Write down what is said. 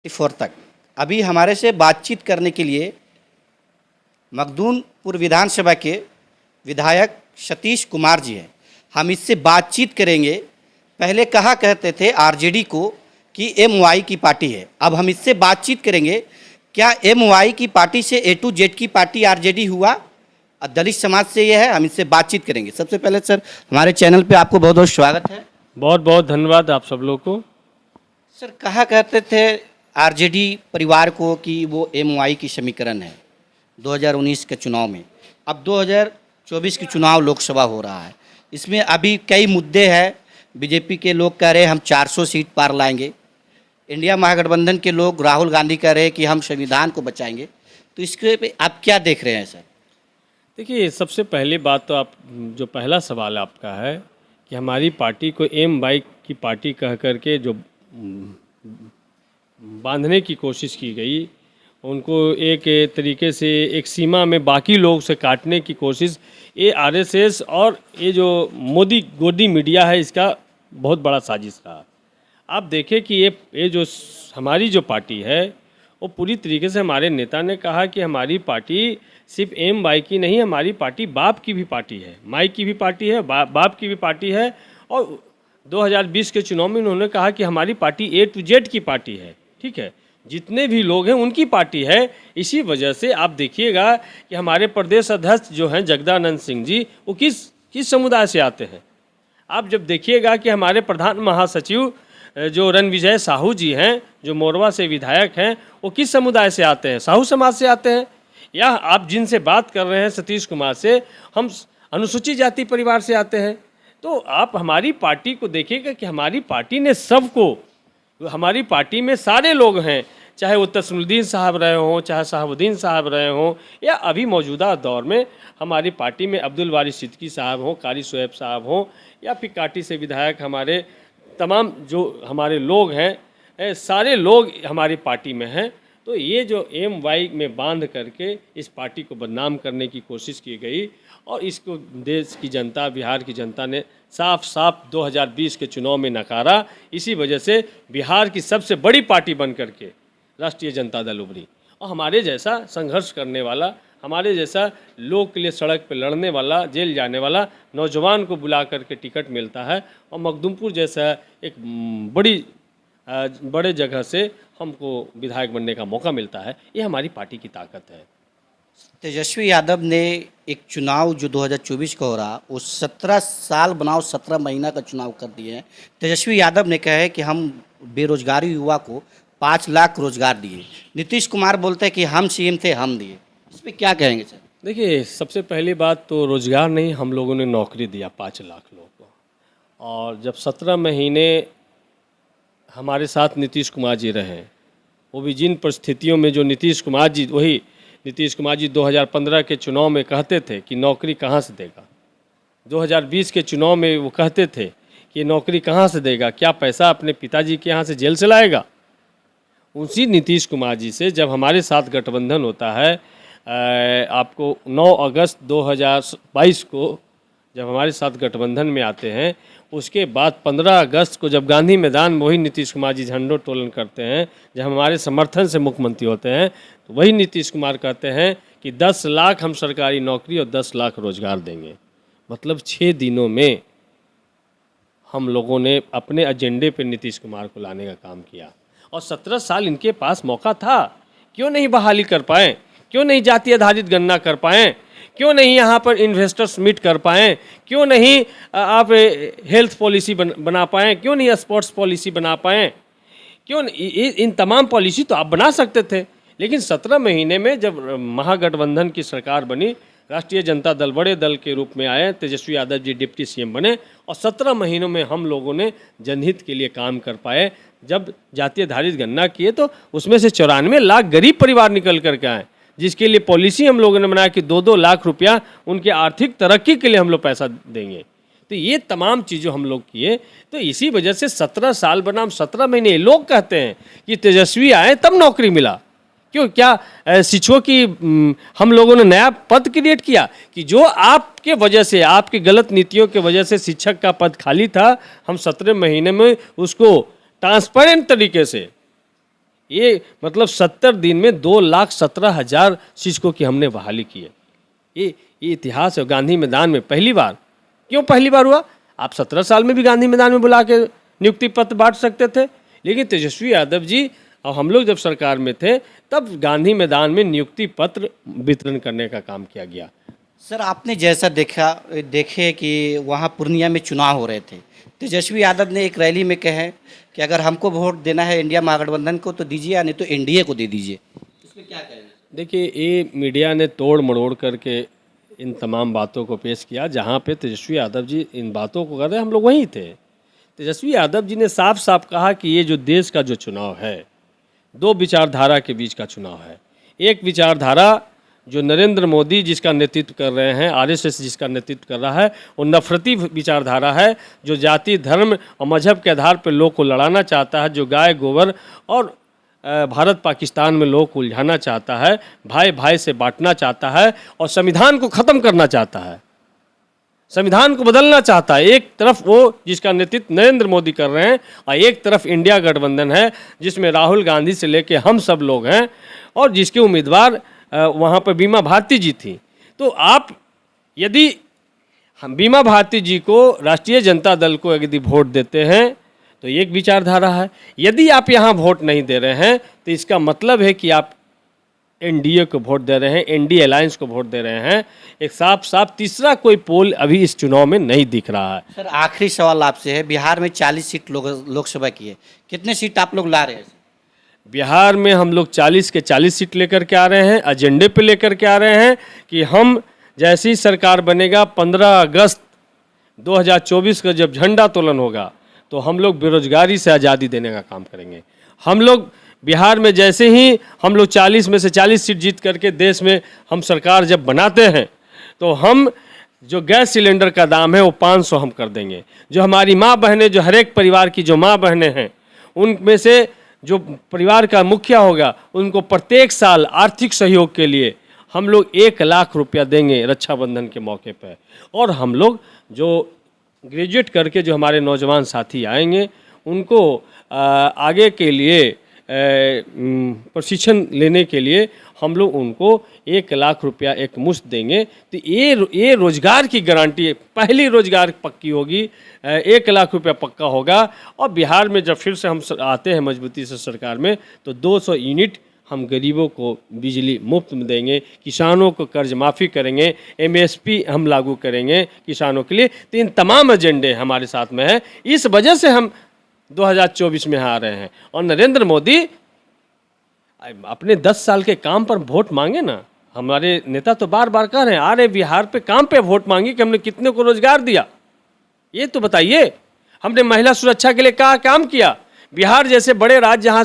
Four तक अभी हमारे से बातचीत करने के लिए मखदूमपुर विधानसभा के विधायक सतीश कुमार जी हैं। हम इससे बातचीत करेंगे। पहले कहा कहते थे आरजेडी को कि एमवाई की पार्टी है, अब हम इससे बातचीत करेंगे क्या एमवाई की पार्टी से ए टू जेड की पार्टी आरजेडी हुआ? दलित समाज से ये है, हम इससे बातचीत करेंगे। सबसे पहले सर हमारे चैनल पे आपको बहुत बहुत स्वागत है। बहुत बहुत धन्यवाद आप सब लोग को। सर कहा करते थे आरजेडी परिवार को कि वो एमवाई की समीकरण है 2019 के चुनाव में। अब 2024 की चुनाव लोकसभा हो रहा है, इसमें अभी कई मुद्दे हैं। बीजेपी के लोग कह रहे हैं हम 400 सीट पार लाएंगे, इंडिया महागठबंधन के लोग राहुल गांधी कह रहे हैं कि हम संविधान को बचाएंगे। तो इसके पे आप क्या देख रहे हैं सर? देखिए, सबसे पहली बात तो आप जो पहला सवाल आपका है कि हमारी पार्टी को एम वाई की पार्टी कह करके जो बांधने की कोशिश की गई, उनको एक तरीके से एक सीमा में बाकी लोग से काटने की कोशिश, ये आरएसएस और ये जो मोदी गोदी मीडिया है इसका बहुत बड़ा साजिश रहा। आप देखें कि ये जो हमारी जो पार्टी है वो पूरी तरीके से हमारे नेता ने कहा कि हमारी पार्टी सिर्फ एम वाई की नहीं, हमारी पार्टी बाप की भी पार्टी है, माई की भी पार्टी है, बाप की भी पार्टी है। और 2020 के चुनाव में उन्होंने कहा कि हमारी पार्टी ए टू जेड की पार्टी है। ठीक है, जितने भी लोग हैं उनकी पार्टी है। इसी वजह से आप देखिएगा कि हमारे प्रदेश अध्यक्ष जो हैं जगदानंद सिंह जी, वो किस समुदाय से आते हैं। आप जब देखिएगा कि हमारे प्रधान महासचिव जो रणविजय साहू जी हैं, जो मोरवा से विधायक हैं, वो किस समुदाय से आते हैं? साहू समाज से आते हैं। या आप जिनसे बात कर रहे हैं सतीश कुमार से, हम अनुसूचित जाति परिवार से आते हैं। तो आप हमारी पार्टी को देखिएगा कि हमारी पार्टी ने सबको, हमारी पार्टी में सारे लोग हैं, चाहे वो तस्मुद्दीन साहब रहे हों, चाहे साहबुद्दीन साहब रहे हों, या अभी मौजूदा दौर में हमारी पार्टी में अब्दुल वारिस सिद्दीकी साहब हों, कारी शोएब साहब हों, या फिर काटी से विधायक हमारे तमाम जो हमारे लोग हैं, सारे लोग हमारी पार्टी में हैं। तो ये जो एम वाई में बांध करके इस पार्टी को बदनाम करने की कोशिश की गई, और इसको देश की जनता, बिहार की जनता ने साफ साफ 2020 के चुनाव में नकारा। इसी वजह से बिहार की सबसे बड़ी पार्टी बन करके राष्ट्रीय जनता दल उभरी, और हमारे जैसा संघर्ष करने वाला, हमारे जैसा लोग के लिए सड़क पर लड़ने वाला, जेल जाने वाला नौजवान को बुला करके टिकट मिलता है, और मखदूमपुर जैसा एक बड़े जगह से हमको विधायक बनने का मौका मिलता है। ये हमारी पार्टी की ताकत है। तेजस्वी यादव ने एक चुनाव जो 2024 का हो रहा, वो 17 साल बनाओ 17 महीना का चुनाव कर दिए हैं। तेजस्वी यादव ने कहा है कि हम बेरोजगारी युवा को 5 लाख रोजगार दिए। नीतीश कुमार बोलते हैं कि हम सीएम थे, हम दिए। इस पर क्या कहेंगे सर? देखिए, सबसे पहली बात तो रोज़गार नहीं, हम लोगों ने नौकरी दिया 5 लाख लोगों को। और जब 17 महीने हमारे साथ नीतीश कुमार जी रहे, वो भी जिन परिस्थितियों में, जो नीतीश कुमार जी 2015 के चुनाव में कहते थे कि नौकरी कहाँ से देगा, 2020 के चुनाव में वो कहते थे कि नौकरी कहाँ से देगा, क्या पैसा अपने पिताजी के यहाँ से जेल से लाएगा। उसी नीतीश कुमार जी से जब हमारे साथ गठबंधन होता है, आपको 9 अगस्त 2022 को जब हमारे साथ गठबंधन में आते हैं, उसके बाद 15 अगस्त को जब गांधी मैदान में वही नीतीश कुमार जी झंडोत्तोलन करते हैं, जब हमारे समर्थन से मुख्यमंत्री होते हैं, तो वही नीतीश कुमार कहते हैं कि 10 लाख हम सरकारी नौकरी और 10 लाख रोजगार देंगे। मतलब 6 दिनों में हम लोगों ने अपने एजेंडे पर नीतीश कुमार को लाने का काम किया। और 17 साल इनके पास मौका था, क्यों नहीं बहाली कर पाएँ, क्यों नहीं जाति आधारित गणना कर पाएँ, क्यों नहीं यहाँ पर इन्वेस्टर्स मीट कर पाएँ, क्यों नहीं आप हेल्थ पॉलिसी बना पाएँ, क्यों नहीं स्पोर्ट्स पॉलिसी बना पाएँ, क्यों इन तमाम पॉलिसी तो आप बना सकते थे। लेकिन 17 महीने में जब महागठबंधन की सरकार बनी, राष्ट्रीय जनता दल बड़े दल के रूप में आए, तेजस्वी यादव जी डिप्टी सीएम बने, और 17 महीनों में हम लोगों ने जनहित के लिए काम कर पाए। जब जातीय आधारित गणना किए तो उसमें से 94 लाख गरीब परिवार निकल करके आए, जिसके लिए पॉलिसी हम लोगों ने बनाया कि 2-2 लाख रुपया उनके आर्थिक तरक्की के लिए हम लोग पैसा देंगे। तो ये तमाम चीज़ों हम लोग किए। तो इसी वजह से 17 साल बनाम 17 महीने, लोग कहते हैं कि तेजस्वी आए तब नौकरी मिला। क्यों, क्या शिक्षकों की हम लोगों ने नया पद क्रिएट किया कि जो आपके वजह से, आपकी गलत नीतियों के वजह से शिक्षक का पद खाली था, हम 17 महीने में उसको ट्रांसपेरेंट तरीके से ये मतलब 70 दिन में 2,17,000 शिक्षकों की हमने बहाली की है। ये इतिहास है। गांधी मैदान में पहली बार, क्यों पहली बार हुआ? आप 17 साल में भी गांधी मैदान में बुला के नियुक्ति पत्र बांट सकते थे, लेकिन तेजस्वी यादव जी और हम लोग जब सरकार में थे तब गांधी मैदान में नियुक्ति पत्र वितरण करने का काम किया गया। सर, आपने जैसा देखे कि वहाँ पूर्णिया में चुनाव हो रहे थे, तेजस्वी यादव ने एक रैली में कहे कि अगर हमको वोट देना है इंडिया महागठबंधन को तो दीजिए, या नहीं तो एनडीए को दे दीजिए। इसमें क्या कहेंगे? देखिए, ये मीडिया ने तोड़ मरोड़ करके इन तमाम बातों को पेश किया। जहाँ पे तेजस्वी यादव जी इन बातों को कर रहे, हम लोग वहीं थे। तेजस्वी यादव जी ने साफ साफ कहा कि ये जो देश का जो चुनाव है, दो विचारधारा के बीच का चुनाव है। एक विचारधारा जो नरेंद्र मोदी जिसका नेतृत्व कर रहे हैं, आरएसएस जिसका नेतृत्व कर रहा है, वो नफरती विचारधारा है, जो जाति धर्म और मजहब के आधार पर लोग को लड़ाना चाहता है, जो गाय गोबर और भारत पाकिस्तान में लोग को उलझाना चाहता है, भाई भाई से बांटना चाहता है और संविधान को ख़त्म करना चाहता है, संविधान को बदलना चाहता है। एक तरफ वो जिसका नेतृत्व नरेंद्र मोदी कर रहे हैं और एक तरफ इंडिया गठबंधन है जिसमें राहुल गांधी से लेके हम सब लोग हैं और जिसके उम्मीदवार वहाँ पर बीमा भारती जी थी। तो आप यदि हम बीमा भारती जी को राष्ट्रीय जनता दल को यदि वोट देते हैं तो एक विचारधारा है, यदि आप यहाँ वोट नहीं दे रहे हैं तो इसका मतलब है कि आप एनडीए को वोट दे रहे हैं, एनडीए अलायंस को वोट दे रहे हैं। एक साफ साफ तीसरा कोई पोल अभी इस चुनाव में नहीं दिख रहा है। सर, आखिरी सवाल आपसे है, बिहार में 40 सीट लोकसभा की है, कितने सीट आप लोग ला रहे हैं? बिहार में हम लोग 40 के 40 सीट लेकर के आ रहे हैं, एजेंडे पे लेकर के आ रहे हैं कि हम जैसी सरकार बनेगा 15 अगस्त 2024 का जब झंडा तोलन होगा तो हम लोग बेरोजगारी से आज़ादी देने का काम करेंगे। हम लोग बिहार में जैसे ही हम लोग 40 में से 40 सीट जीत करके देश में हम सरकार जब बनाते हैं तो हम जो गैस सिलेंडर का दाम है वो 500 हम कर देंगे। जो हमारी माँ बहनें, जो हर एक परिवार की जो माँ बहनें हैं, उनमें से जो परिवार का मुखिया होगा उनको प्रत्येक साल आर्थिक सहयोग के लिए हम लोग 1 लाख रुपया देंगे रक्षाबंधन के मौके पर। और हम लोग जो ग्रेजुएट करके जो हमारे नौजवान साथी आएंगे उनको आगे के लिए प्रशिक्षण लेने के लिए हम लोग उनको 1 लाख रुपया एक मुश्त देंगे। तो ये रोजगार की गारंटी है, पहली रोजगार पक्की होगी, 1 लाख रुपया पक्का होगा। और बिहार में जब फिर से हम आते हैं मजबूती से सरकार में तो 200 यूनिट हम गरीबों को बिजली मुफ्त में देंगे, किसानों को कर्ज माफ़ी करेंगे, एमएसपी हम लागू करेंगे किसानों के लिए। तो इन तमाम एजेंडे हमारे साथ में है, इस वजह से हम 2024 में आ रहे हैं। और नरेंद्र मोदी अपने 10 साल के काम पर वोट मांगे ना। हमारे नेता तो बार बार कह रहे हैं, आ रहे बिहार पे काम पे वोट मांगे कि हमने कितने को रोजगार दिया, ये तो बताइए। हमने महिला सुरक्षा के लिए क्या काम किया? बिहार जैसे बड़े राज्य जहाँ